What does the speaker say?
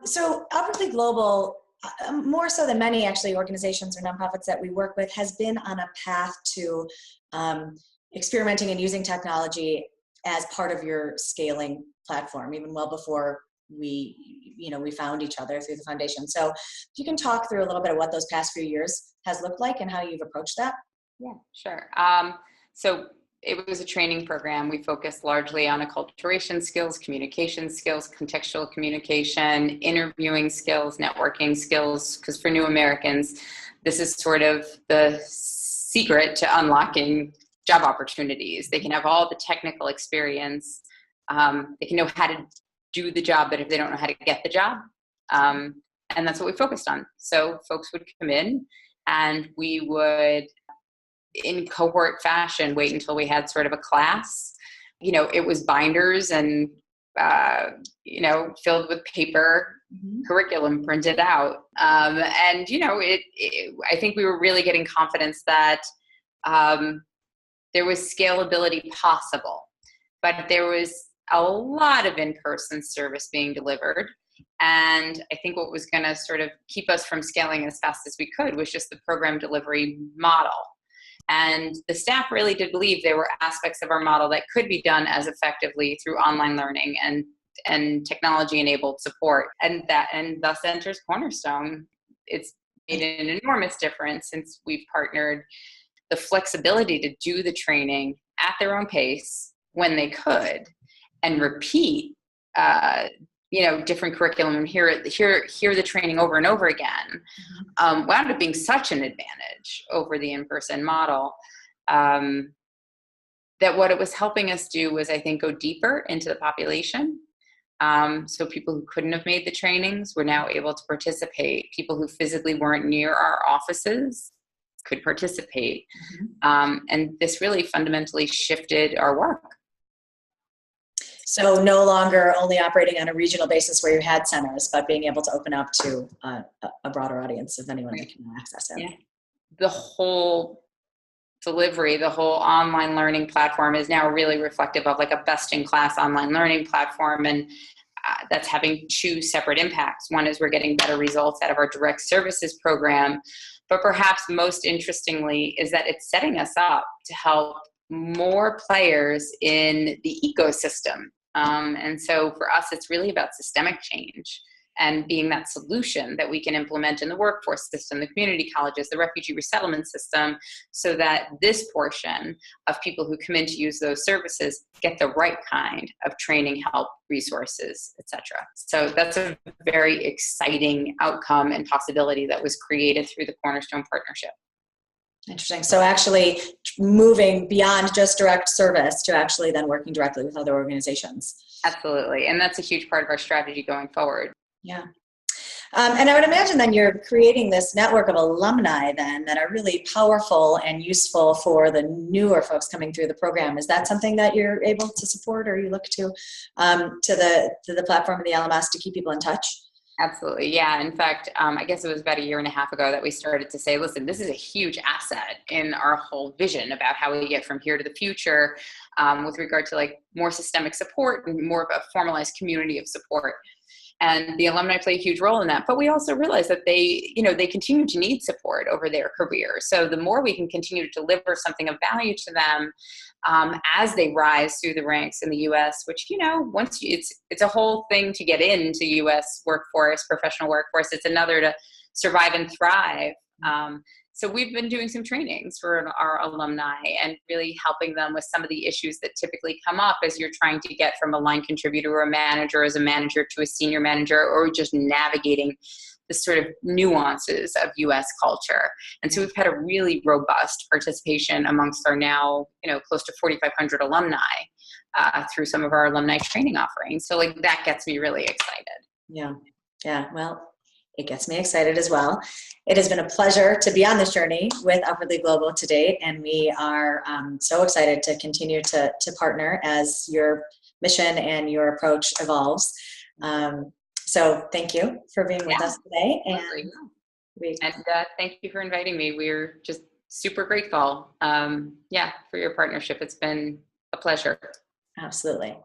So Upwardly Global, more so than many actually organizations or nonprofits that we work with, has been on a path to experimenting and using technology as part of your scaling platform, even well before we found each other through the foundation. So if you can talk through a little bit of what those past few years has looked like and how you've approached that. Yeah, sure. So it was a training program. We focused largely on acculturation skills, communication skills, contextual communication, interviewing skills, networking skills, because for new Americans, this is sort of the secret to unlocking job opportunities. They can have all the technical experience. They can know how to do the job, but if they don't know how to get the job, and that's what we focused on. So folks would come in and we would, in cohort fashion, wait until we had sort of a class. It was binders and, filled with paper, curriculum printed out. And, I think we were really getting confidence that there was scalability possible, but there was a lot of in-person service being delivered. And I think what was going to sort of keep us from scaling as fast as we could was just the program delivery model. And the staff really did believe there were aspects of our model that could be done as effectively through online learning and technology-enabled support. And thus enters Cornerstone. It's made an enormous difference since we've partnered. The flexibility to do the training at their own pace when they could, and repeat, different curriculum and hear the training over and over again, wound up being such an advantage over the in-person model, that what it was helping us do was, I think, go deeper into the population. So people who couldn't have made the trainings were now able to participate. People who physically weren't near our offices could participate. And this really fundamentally shifted our work. So no longer only operating on a regional basis where you had centers, but being able to open up to a broader audience of anyone that can access it. Yeah. The whole delivery, the whole online learning platform is now really reflective of like a best-in-class online learning platform. And that's having two separate impacts. One is we're getting better results out of our direct services program. But perhaps most interestingly is that it's setting us up to help more players in the ecosystem. And so for us, it's really about systemic change and being that solution that we can implement in the workforce system, the community colleges, the refugee resettlement system, so that this portion of people who come in to use those services get the right kind of training, help, resources, etc. So that's a very exciting outcome and possibility that was created through the Cornerstone partnership. Interesting. So actually moving beyond just direct service to actually then working directly with other organizations. Absolutely. And that's a huge part of our strategy going forward. Yeah. And I would imagine then you're creating this network of alumni then that are really powerful and useful for the newer folks coming through the program. Is that something that you're able to support, or you look to the platform of the LMS to keep people in touch? Absolutely. Yeah. In fact, I guess it was about 1.5 years ago that we started to say, listen, this is a huge asset in our whole vision about how we get from here to the future, with regard to like more systemic support and more of a formalized community of support. And the alumni play a huge role in that. But we also realize that they continue to need support over their career. So the more we can continue to deliver something of value to them as they rise through the ranks in the U.S., which, it's a whole thing to get into U.S. workforce, professional workforce. It's another to survive and thrive. So we've been doing some trainings for our alumni and really helping them with some of the issues that typically come up as you're trying to get from a line contributor or a manager as a manager to a senior manager, or just navigating the sort of nuances of U.S. culture. And so we've had a really robust participation amongst our now, close to 4,500 alumni through some of our alumni training offerings. So like that gets me really excited. Yeah. Well, it gets me excited as well. It has been a pleasure to be on this journey with Upwardly Global to date, and we are so excited to continue to partner as your mission and your approach evolves. So thank you for being with us today. And thank you for inviting me. We're just super grateful for your partnership. It's been a pleasure. Absolutely.